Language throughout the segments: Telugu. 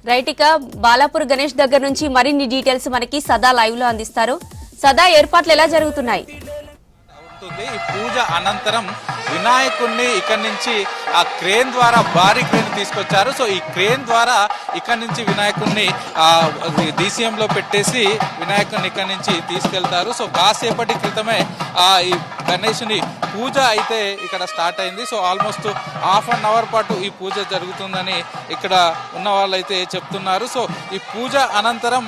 రైట్, ఇక బాలాపూర్ గణేష్ దగ్గర నుంచి మరిన్ని డీటెయిల్స్ మనకి సదా లైవ్ లో అందిస్తారు. సదా, ఏర్పాట్లు ఎలా జరుగుతున్నాయి? ఈ పూజ అనంతరం వినాయకుడిని ఇక్కడి నుంచి ఆ క్రేన్ ద్వారా భారీ క్రేన్ తీసుకొచ్చారు. సో ఈ క్రేన్ ద్వారా ఇక్కడి నుంచి వినాయకుడిని DCM లో పెట్టేసి వినాయకుడిని ఇక్కడి నుంచి తీసుకెళ్తారు. సో కాసేపటి క్రితమే ఈ గణేషుని పూజ అయితే ఇక్కడ స్టార్ట్ అయింది. So almost half an hour పాటు ఈ పూజ జరుగుతుందని ఇక్కడ ఉన్న వాళ్ళైతే చెప్తున్నారు. సో ఈ పూజ అనంతరం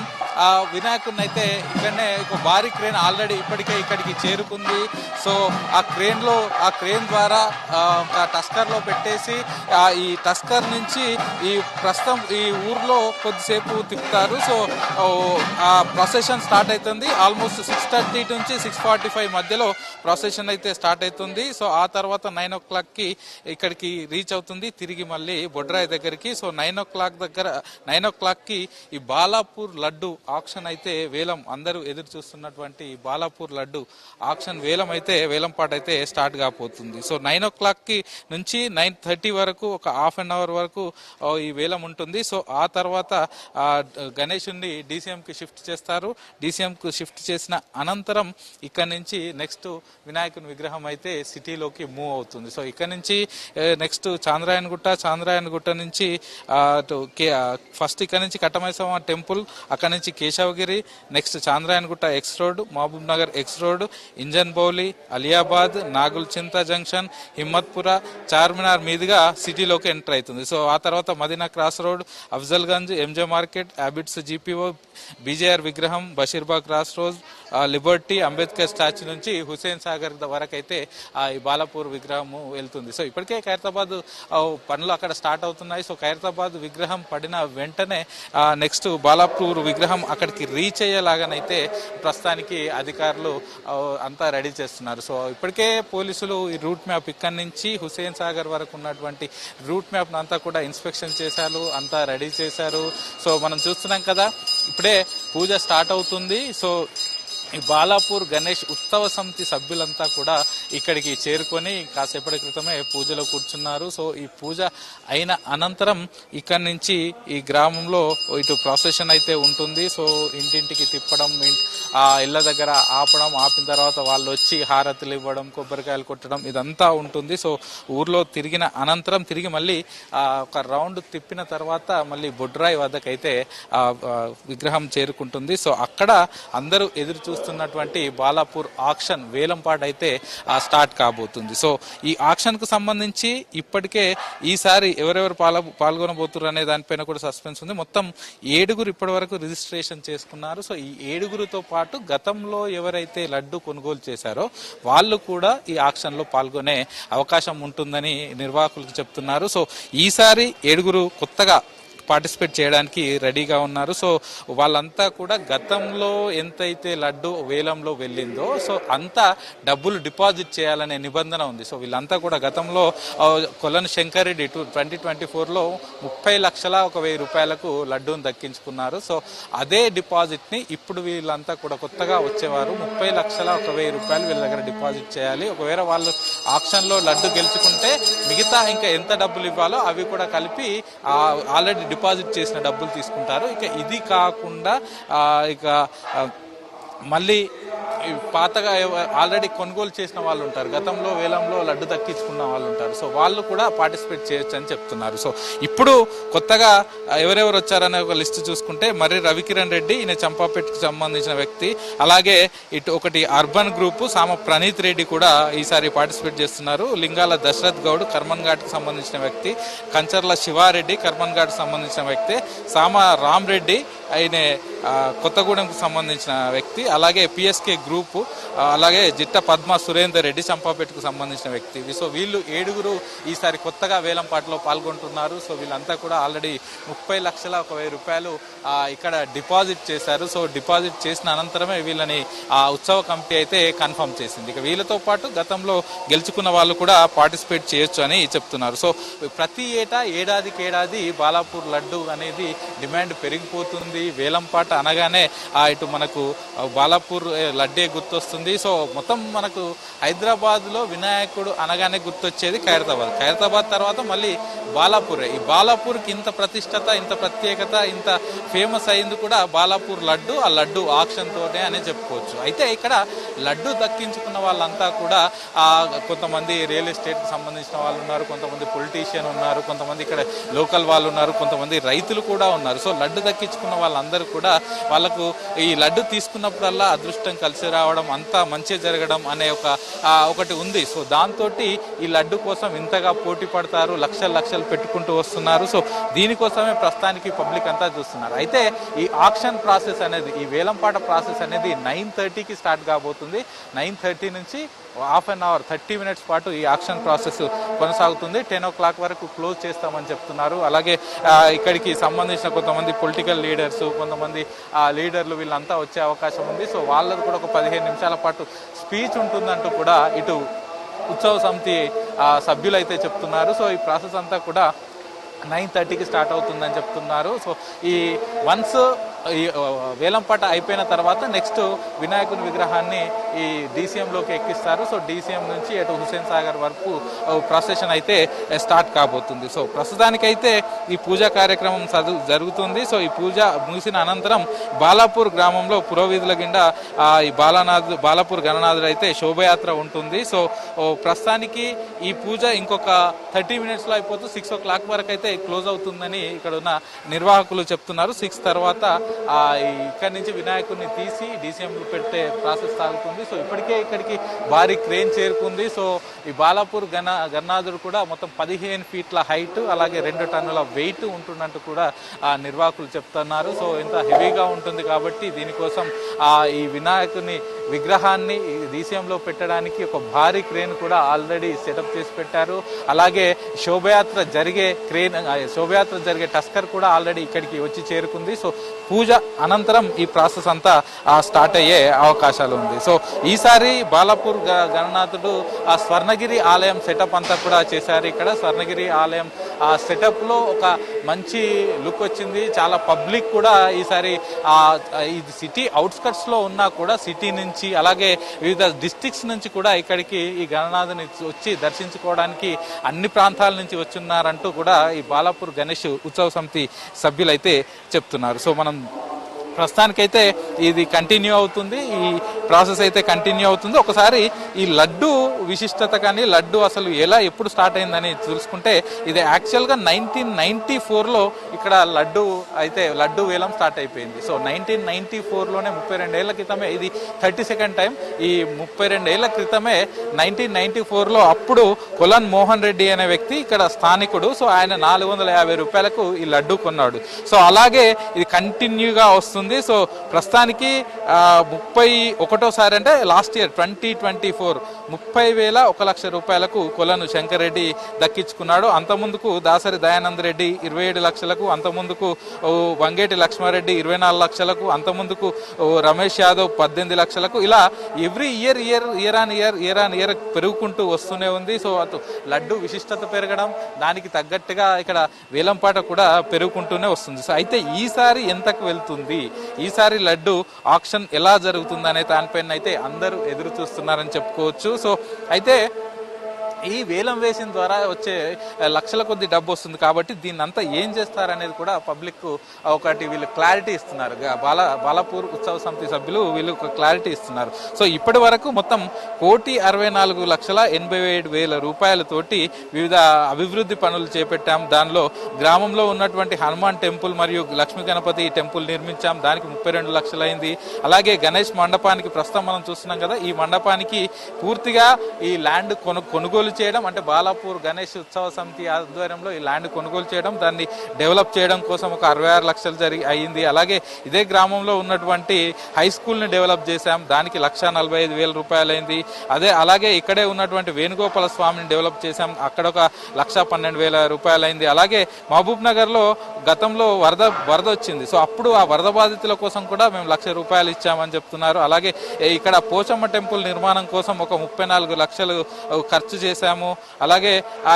వినాయకుడిని అయితే ఇక్కడనే ఒక భారీ క్రేన్ ఆల్రెడీ ఇప్పటికే ఇక్కడికి చేరుకుంది. సో ఆ క్రేన్ ద్వారా టస్కర్లో పెట్టేసి ఈ టస్కర్ నుంచి ఈ ప్రస్తుతం ఈ ఊర్లో కొద్దిసేపు తిప్పుతారు. సో ఆ ప్రొసెషన్ స్టార్ట్ అవుతుంది. ఆల్మోస్ట్ 6:30 నుంచి 6:45 మధ్యలో ప్రొసెషన్ అయితే స్టార్ట్ అవుతుంది. సో ఆ తర్వాత 9 o'clock ఇక్కడికి రీచ్ అవుతుంది, తిరిగి మళ్ళీ బొడ్రాయి దగ్గరికి. సో 9 o'clock ఈ బాలాపూర్ లడ్డు ఆక్షన్ అయితే వేలం, అందరూ ఎదురు చూస్తున్నటువంటి బాలాపూర్ లడ్డు ఆక్షన్ వేలం పాట అయితే స్టార్ట్ కాబోతుంది. సో 9 o'clock నుంచి 9:30 వరకు ఒక హాఫ్ అన్ అవర్ వరకు ఈ వేలం ఉంటుంది. సో ఆ తర్వాత గణేషుని DCM కి షిఫ్ట్ చేస్తారు. DCM కు షిఫ్ట్ చేసిన అనంతరం ఇక్కడ నుంచి నెక్స్ట్ వినాయకుని విగ్రహం అయితే సిటీలోకి మూవ్ అవుతుంది. సో ఇక్కడ నుంచి నెక్స్ట్ చాంద్రాయణగుట్ట నుంచి ఫస్ట్ ఇక్కడ నుంచి కట్టమైసమ్మ టెంపుల్, అక్కడ నుంచి Keshavagiri, next Chandrayangutta X road, Mahabub Nagar X road, Engine Bowli, Aliabad, Nagulchinta junction, Himmatpura, Charminar మీదుగా సిటీలోకి ఎంటర్ అవుతుంది. సో ఆ తర్వాత Madina cross road, Afzalgunj, MJ market, Abids GPO, BJR విగ్రహం, Basheerbagh cross road, Liberty, Ambedkar statue నుంచి హుసేన్ సాగర్ వరకు అయితే ఈ బాలాపూర్ విగ్రహం వెళ్తుంది. సో ఇప్పటికే ఖైరతాబాద్ పనులు అక్కడ స్టార్ట్ అవుతున్నాయి. సో ఖైరతాబాద్ విగ్రహం పడిన వెంటనే నెక్స్ట్ బాలాపూర్ విగ్రహం అక్కడికి రీచ్ అయ్యేలాగానైతే ప్రస్తుతానికి అధికారులు అంతా రెడీ చేస్తున్నారు. సో ఇప్పటికే పోలీసులు ఈ రూట్ మ్యాప్ ఇక్కడి నుంచి హుసేన్ సాగర్ వరకు ఉన్నటువంటి రూట్ మ్యాప్ అంతా కూడా ఇన్స్పెక్షన్ చేశారు, అంతా రెడీ చేశారు. సో మనం చూస్తున్నాం కదా, ఇప్పుడే పూజ స్టార్ట్ అవుతుంది. సో ఈ బాలాపూర్ గణేష్ ఉత్సవ సమితి సభ్యులంతా కూడా ఇక్కడికి చేరుకొని కాసేపటి క్రితమే పూజలో కూర్చున్నారు. సో ఈ పూజ అయిన అనంతరం ఇక్కడి నుంచి ఈ గ్రామంలో ఇటు ప్రాసెషన్ అయితే ఉంటుంది. సో ఇంటింటికి తిప్పడం, ఇళ్ల దగ్గర ఆపిన తర్వాత వాళ్ళు వచ్చి హారతులు ఇవ్వడం, కొబ్బరికాయలు కొట్టడం ఇదంతా ఉంటుంది. సో ఊర్లో తిరిగిన అనంతరం తిరిగి మళ్ళీ ఒక రౌండ్ తిప్పిన తర్వాత మళ్ళీ బొడ్రాయి వద్దకైతే విగ్రహం చేరుకుంటుంది. సో అక్కడ అందరూ ఎదురు చూస్తున్నటువంటి బాలాపూర్ ఆక్షన్ వేలంపాట అయితే స్టార్ట్ కాబోతుంది. సో ఈ ఆక్షన్ కు సంబంధించి ఇప్పటికే ఈసారి ఎవరెవరు పాల్గొనబోతున్నారు అనే దానిపైన కూడా సస్పెన్స్ ఉంది. మొత్తం 7 ఇప్పటి వరకు రిజిస్ట్రేషన్ చేసుకున్నారు. సో ఈ 7తో పాటు గతంలో ఎవరైతే లడ్డు కొనుగోలు చేశారో వాళ్ళు కూడా ఈ ఆక్షన్ లో పాల్గొనే అవకాశం ఉంటుందని నిర్వాహకులకు చెప్తున్నారు. సో ఈసారి 7 కొత్తగా పార్టిసిపేట్ చేయడానికి రెడీగా ఉన్నారు. సో వాళ్ళంతా కూడా గతంలో ఎంతైతే లడ్డు వేలంలో వెళ్ళిందో సో అంతా డబ్బులు డిపాజిట్ చేయాలనే నిబంధన ఉంది. సో వీళ్ళంతా కూడా గతంలో కొలను శంకర్ రెడ్డి 2024లో 30,01,000 రూపాయలకు లడ్డూని దక్కించుకున్నారు. సో అదే డిపాజిట్ ని ఇప్పుడు వీళ్ళంతా కూడా కొత్తగా వచ్చేవారు 30,01,000 రూపాయలు వీళ్ళ దగ్గర డిపాజిట్ చేయాలి. ఒకవేళ వాళ్ళు ఆక్షన్ లో లడ్డు గెలుచుకుంటే మిగతా ఇంకా ఎంత డబ్బులు ఇవ్వాలో అవి కూడా కలిపి ఆల్రెడీ డిపాజిట్ చేసిన డబ్బులు తీసుకుంటారు. ఇక ఇది కాకుండా ఇక మళ్ళీ పాతగా ఆల్రెడీ కొనుగోలు చేసిన వాళ్ళు ఉంటారు, గతంలో వేలంలో లడ్డు దక్కించుకున్న వాళ్ళు ఉంటారు. సో వాళ్ళు కూడా పార్టిసిపేట్ చేయొచ్చు అని చెప్తున్నారు. సో ఇప్పుడు కొత్తగా ఎవరెవరు వచ్చారనే ఒక లిస్ట్ చూసుకుంటే మర్రి రవికిరణ్ రెడ్డి, ఈయన చంపాపేటకు సంబంధించిన వ్యక్తి, అలాగే ఇటు ఒకటి అర్బన్ గ్రూప్ సామ ప్రణీత్ రెడ్డి కూడా ఈసారి పార్టిసిపేట్ చేస్తున్నారు. లింగాల దశరథ్ గౌడ్ కర్మన్ ఘాట్కి సంబంధించిన వ్యక్తి, కంచర్ల శివారెడ్డి కర్మన్ ఘాట్కి సంబంధించిన వ్యక్తి, సామ రామ్ రెడ్డి ఆయన కొత్తగూడెంకు సంబంధించిన వ్యక్తి, అలాగే PSK గ్రూపు, అలాగే జిట్ట పద్మ సురేందర్ రెడ్డి చంపాపేటకు సంబంధించిన వ్యక్తి. సో వీళ్ళు 7 ఈసారి కొత్తగా వేలంపాటలో పాల్గొంటున్నారు. సో వీళ్ళంతా కూడా ఆల్రెడీ 30,01,000 రూపాయలు ఇక్కడ డిపాజిట్ చేశారు. సో డిపాజిట్ చేసిన అనంతరమే వీళ్ళని ఉత్సవ కమిటీ అయితే కన్ఫర్మ్ చేసింది. ఇక వీళ్ళతో పాటు గతంలో గెలుచుకున్న వాళ్ళు కూడా పార్టిసిపేట్ చేయొచ్చు అని చెప్తున్నారు. సో ప్రతి ఏటా ఏడాదికి బాలాపూర్ లడ్డు అనేది డిమాండ్ పెరిగిపోతుంది. గుర్తొస్తుంది. వేలంపాట అనగానే ఇటు మనకు బాలాపూర్ లడ్డే గుర్తొస్తుంది. సో మొత్తం మనకు హైదరాబాద్లో వినాయకుడు అనగానే గుర్తొచ్చేది ఖైరతాబాద్ తర్వాత మళ్ళీ బాలాపూరే. ఈ బాలాపూర్కి ఇంత ప్రతిష్టత, ఇంత ప్రత్యేకత, ఇంత ఫేమస్ అయింది కూడా బాలాపూర్ లడ్డు, ఆ లడ్డు ఆక్షన్ తోనే అనే చెప్పుకోవచ్చు. అయితే ఇక్కడ లడ్డు దక్కించుకున్న వాళ్ళంతా కూడా కొంతమంది రియల్ ఎస్టేట్కి సంబంధించిన వాళ్ళు ఉన్నారు, కొంతమంది పొలిటీషియన్ ఉన్నారు, కొంతమంది ఇక్కడ లోకల్ వాళ్ళు ఉన్నారు, కొంతమంది రైతులు కూడా ఉన్నారు. సో లడ్డు దక్కించుకున్న వాళ్ళందరూ కూడా వాళ్ళకు ఈ లడ్డు తీసుకున్నప్పుడల్లా అదృష్టం కలిసి రావడం, అంతా మంచి జరగడం అనే ఒకటి ఉంది. సో దాంతో ఈ లడ్డు కోసం ఇంతగా పోటీ పడతారు, లక్షలు పెట్టుకుంటూ వస్తున్నారు. సో దీనికోసమే ప్రస్తుతానికి పబ్లిక్ అంతా చూస్తున్నారు. అయితే ఈ ఆక్షన్ ప్రాసెస్ అనేది, ఈ వేలంపాట ప్రాసెస్ అనేది 9:30కి స్టార్ట్ కాబోతుంది. 9:30 నుంచి హాఫ్ అన్ అవర్ 30 minutes పాటు ఈ ఆక్షన్ ప్రాసెస్ కొనసాగుతుంది. 10 o'clock వరకు క్లోజ్ చేస్తామని చెప్తున్నారు. అలాగే ఇక్కడికి సంబంధించిన కొంతమంది పొలిటికల్ లీడర్స్, కొంతమంది లీడర్లు వీళ్ళంతా వచ్చే అవకాశం ఉంది. సో వాళ్ళది కూడా ఒక 15 నిమిషాల పాటు స్పీచ్ ఉంటుందంటూ కూడా ఇటు ఉత్సవ సమితి సభ్యులు అయితే చెప్తున్నారు. సో ఈ ప్రాసెస్ అంతా కూడా 9:30కి స్టార్ట్ అవుతుందని చెప్తున్నారు. సో ఈ వన్స్ ఈ వేలంపాట అయిపోయిన తర్వాత నెక్స్ట్ వినాయకుని విగ్రహాన్ని ఈ డీసీఎంలోకి ఎక్కిస్తారు. సో డీసీఎం నుంచి అటు హుస్సేన్ సాగర్ వరకు ప్రొసెషన్ అయితే స్టార్ట్ కాబోతుంది. సో ప్రస్తుతానికైతే ఈ పూజా కార్యక్రమం జరుగుతుంది. సో ఈ పూజ ముగిసిన అనంతరం బాలాపూర్ గ్రామంలో పురోవీధుల గిండా ఈ బాలాపూర్ గణనాథుడు అయితే శోభయాత్ర ఉంటుంది. సో ప్రస్తుతానికి ఈ పూజ ఇంకొక 30 minutesలో అయిపోతూ 6 o'clock వరకు అయితే క్లోజ్ అవుతుందని ఇక్కడ ఉన్న నిర్వాహకులు చెప్తున్నారు. 6 తర్వాత ఇక్కడి నుంచి వినాయకుడిని తీసి డీసీఎంలో పెట్టే ప్రాసెస్ సాగుతుంది. సో ఇప్పటికే ఇక్కడికి భారీ క్రేన్ చేరుకుంది. సో ఈ బాలాపూర్ గణనాథుడు కూడా మొత్తం 15 feet హైట్, అలాగే 2 టన్నుల వెయిట్ ఉంటున్నట్టు కూడా నిర్వాహకులు చెప్తున్నారు. సో ఇంత హెవీగా ఉంటుంది కాబట్టి దీనికోసం ఈ వినాయకుని విగ్రహాన్ని డీసీఎంలో పెట్టడానికి ఒక భారీ క్రేన్ కూడా ఆల్రెడీ సెటప్ చేసి పెట్టారు. అలాగే శోభయాత్ర జరిగే టస్కర్ కూడా ఆల్రెడీ ఇక్కడికి వచ్చి చేరుకుంది. సో పూజ అనంతరం ఈ ప్రాసెస్ అంతా స్టార్ట్ అయ్యే అవకాశాలు ఉంది. సో ఈసారి బాలాపూర్ గణనాథుడు స్వర్ణగిరి ఆలయం సెటప్ అంతా కూడా చేశారు. ఇక్కడ స్వర్ణగిరి ఆలయం సెటప్ లో ఒక మంచి లుక్ వచ్చింది. చాలా పబ్లిక్ కూడా ఈసారి ఈ సిటీ అవుట్స్కట్స్ లో ఉన్నా కూడా సిటీ నుంచి అలాగే వివిధ డిస్ట్రిక్ట్స్ నుంచి కూడా ఇక్కడికి ఈ గణనాథుని వచ్చి దర్శించుకోవడానికి అన్ని ప్రాంతాల నుంచి వచ్చున్నారంటూ కూడా ఈ బాలాపూర్ గణేష్ ఉత్సవ సమితి సభ్యులైతే చెప్తున్నారు. సో మనం ప్రస్తుతానికైతే ఇది కంటిన్యూ అవుతుంది, ఈ ప్రాసెస్ అయితే కంటిన్యూ అవుతుంది. ఒకసారి ఈ లడ్డు విశిష్టత కానీ లడ్డు అసలు ఎప్పుడు స్టార్ట్ అయిందని తెలుసుకుంటే ఇది యాక్చువల్గా 1994లో ఇక్కడ లడ్డు వేలం స్టార్ట్ అయిపోయింది. సో 1994లోనే 32 ఏళ్ల క్రితమే, ఇది 32nd టైం. ఈ 32 ఏళ్ల క్రితమే 1994లో అప్పుడు కొలన్ మోహన్ రెడ్డి అనే వ్యక్తి ఇక్కడ స్థానికుడు. సో ఆయన 450 రూపాయలకు ఈ లడ్డు కొన్నాడు. సో అలాగే ఇది కంటిన్యూగా వస్తుంది. సో ప్రస్తుతానికి 31సారి అంటే లాస్ట్ ఇయర్ 2024 30,001 లక్ష రూపాయలకు కొలను శంకర్ రెడ్డి దక్కించుకున్నాడు. అంతముందుకు దాసరి దయానంద్ రెడ్డి 27 లక్షలకు, అంతముందుకు వంగేటి లక్ష్మారెడ్డి 24 లక్షలకు, అంతముందుకు రమేష్ యాదవ్ 18 లక్షలకు, ఇలా ఎవ్రీ ఇయర్ ఆన్ ఇయర్ పెరుగుకుంటూ వస్తూనే ఉంది. సో అటు లడ్డు విశిష్టత పెరగడం, దానికి తగ్గట్టుగా ఇక్కడ వేలంపాట కూడా పెరుగుకుంటూనే వస్తుంది. సో అయితే ఈసారి ఎంతకు వెళ్తుంది, ఈసారి లడ్డు ఆక్షన్ ఎలా జరుగుతుంది అనే దానిపైన అయితే అందరూ ఎదురు చూస్తున్నారని చెప్పుకోవచ్చు. సో అయితే ఈ వేలం వేసిన ద్వారా వచ్చే లక్షల కొద్ది డబ్బు వస్తుంది కాబట్టి దీన్ని అంతా ఏం చేస్తారనేది కూడా పబ్లిక్ ఒకటి వీళ్ళు క్లారిటీ ఇస్తున్నారు. బాలాపూర్ ఉత్సవ సమితి సభ్యులు వీళ్ళు ఒక క్లారిటీ ఇస్తున్నారు. సో ఇప్పటి వరకు మొత్తం 1,64,87,000 రూపాయలతోటి వివిధ అభివృద్ధి పనులు చేపట్టాం. దానిలో గ్రామంలో ఉన్నటువంటి హనుమాన్ టెంపుల్ మరియు లక్ష్మీ గణపతి టెంపుల్ నిర్మించాం, దానికి 32 లక్షలు అయింది. అలాగే గణేష్ మండపానికి ప్రస్తుతం మనం చూస్తున్నాం కదా, ఈ మండపానికి పూర్తిగా ఈ ల్యాండ్ కొనుగోలు చేయడం, అంటే బాలాపూర్ గణేష్ ఉత్సవ సమితి ఆధ్వర్యంలో ఈ ల్యాండ్ కొనుగోలు చేయడం, దాన్ని డెవలప్ చేయడం కోసం ఒక 66 లక్షలు అయింది. అలాగే ఇదే గ్రామంలో ఉన్నటువంటి హై స్కూల్ ని డెవలప్ చేశాం, దానికి 1,45,000 రూపాయలు అయింది. అలాగే ఇక్కడే ఉన్నటువంటి వేణుగోపాల స్వామిని డెవలప్ చేశాం, అక్కడ ఒక 1,12,000 రూపాయలు అయింది. అలాగే మహబూబ్ నగర్ లో గతంలో వరద వచ్చింది. సో అప్పుడు ఆ వరద బాధితుల కోసం కూడా మేము 1,00,000 రూపాయలు ఇచ్చామని చెప్తున్నారు. అలాగే ఇక్కడ పోచమ్మ టెంపుల్ నిర్మాణం కోసం ఒక 34 లక్షలు ఖర్చు చేశాం. చేశాము. అలాగే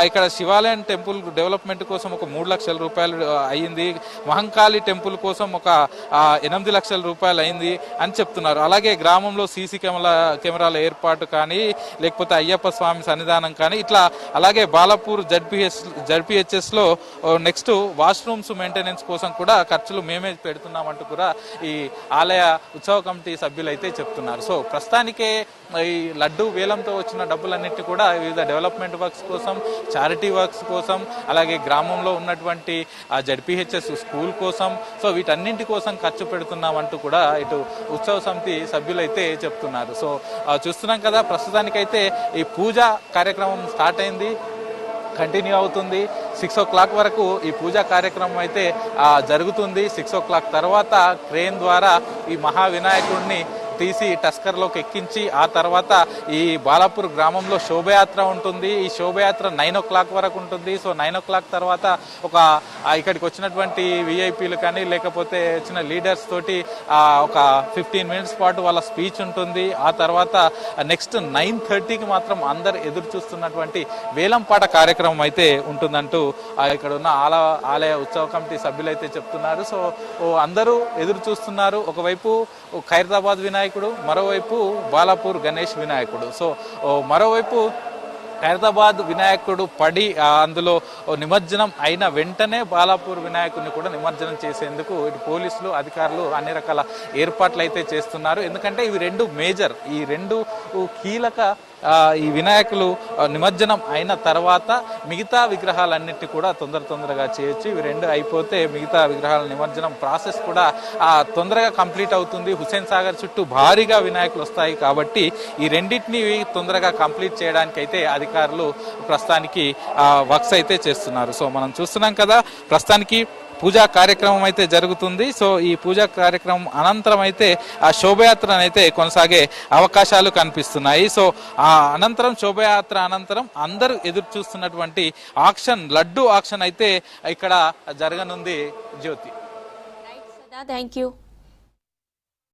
ఇక్కడ శివాలయం టెంపుల్ డెవలప్మెంట్ కోసం ఒక 3 లక్షల రూపాయలు అయ్యింది, మహంకాళి టెంపుల్ కోసం ఒక 8 లక్షల రూపాయలు అయింది అని చెప్తున్నారు. అలాగే గ్రామంలో సీసీ కెమెరాల ఏర్పాటు కానీ, లేకపోతే అయ్యప్ప స్వామి సన్నిధానం కానీ ఇట్లా, అలాగే బాలాపూర్ జడ్పిహెచ్ఎస్ లో నెక్స్ట్ వాష్రూమ్స్ మెయింటెనెన్స్ కోసం కూడా ఖర్చులు మేమే పెడుతున్నామంటూ కూడా ఈ ఆలయ ఉత్సవ కమిటీ సభ్యులు అయితే చెప్తున్నారు. సో ప్రస్తుతానికే ఈ లడ్డు వేలంతో వచ్చిన డబ్బులన్నిటి కూడా వివిధ డెవలప్మెంట్ వర్క్స్ కోసం, చారిటీ వర్క్స్ కోసం, అలాగే గ్రామంలో ఉన్నటువంటి జడ్పిహెచ్ఎస్ స్కూల్ కోసం, సో వీటన్నింటి కోసం ఖర్చు పెడుతున్నామంటూ కూడా ఇటు ఉత్సవ సమితి సభ్యులైతే చెప్తున్నారు. సో చూస్తున్నాం కదా, ప్రస్తుతానికైతే ఈ పూజ కార్యక్రమం స్టార్ట్ అయింది, కంటిన్యూ అవుతుంది. 6 o'clock వరకు ఈ పూజా కార్యక్రమం అయితే జరుగుతుంది. 6 o'clock తర్వాత క్రేన్ ద్వారా ఈ మహావినాయకుడిని తీసి టస్కర్లోకి ఎక్కించి ఆ తర్వాత ఈ బాలాపూర్ గ్రామంలో శోభయాత్ర ఉంటుంది. ఈ శోభయాత్ర 9 o'clock వరకు ఉంటుంది. సో 9 o'clock తర్వాత ఇక్కడికి వచ్చినటువంటి విఐపీలు కానీ, లేకపోతే వచ్చిన లీడర్స్ తోటి ఒక 15 minutes పాటు వాళ్ళ స్పీచ్ ఉంటుంది. ఆ తర్వాత నెక్స్ట్ 9:30కి మాత్రం అందరు ఎదురు చూస్తున్నటువంటి వేలంపాట కార్యక్రమం అయితే ఉంటుందంటూ ఇక్కడ ఉన్న ఆలయ ఉత్సవ కమిటీ సభ్యులు అయితే చెప్తున్నారు. సో అందరూ ఎదురు చూస్తున్నారు. ఒకవైపు ఖైరతాబాద్ వినాయకుడు, మరోవైపు బాలాపూర్ గణేష్ వినాయకుడు. సో మరోవైపు ఖైరతాబాద్ వినాయకుడు పడి అందులో నిమజ్జనం అయిన వెంటనే బాలాపూర్ వినాయకుడిని కూడా నిమజ్జనం చేసేందుకు ఇటు పోలీసులు, అధికారులు అన్ని రకాల ఏర్పాట్లు అయితే చేస్తున్నారు. ఎందుకంటే ఇవి రెండు మేజర్, ఈ రెండు కీలక ఈ వినాయకులు నిమజ్జనం అయిన తర్వాత మిగతా విగ్రహాలన్నిటి కూడా తొందరగా చేయొచ్చు. ఇవి రెండు అయిపోతే మిగతా విగ్రహాల నిమజ్జనం ప్రాసెస్ కూడా తొందరగా కంప్లీట్ అవుతుంది. హుస్సేన్ సాగర్ చుట్టూ భారీగా వినాయకులు వస్తాయి కాబట్టి ఈ రెండింటిని తొందరగా కంప్లీట్ చేయడానికి అయితే అధికారులు ప్రస్తుతానికి వర్క్స్ అయితే చేస్తున్నారు. సో మనం చూస్తున్నాం కదా, ప్రస్తుతానికి పూజా కార్యక్రమం అయితే జరుగుతుంది. సో ఈ పూజా కార్యక్రమం అనంతరం అయితే ఆ శోభయాత్ర అయితే కొనసాగే అవకాశాలు కనిపిస్తున్నాయి. సో ఆ అనంతరం, శోభయాత్ర అనంతరం అందరూ ఎదురు చూస్తున్నటువంటి ఆక్షన్, లడ్డు ఆక్షన్ అయితే ఇక్కడ జరగనుంది. జ్యోతి, థ్యాంక్ యూ.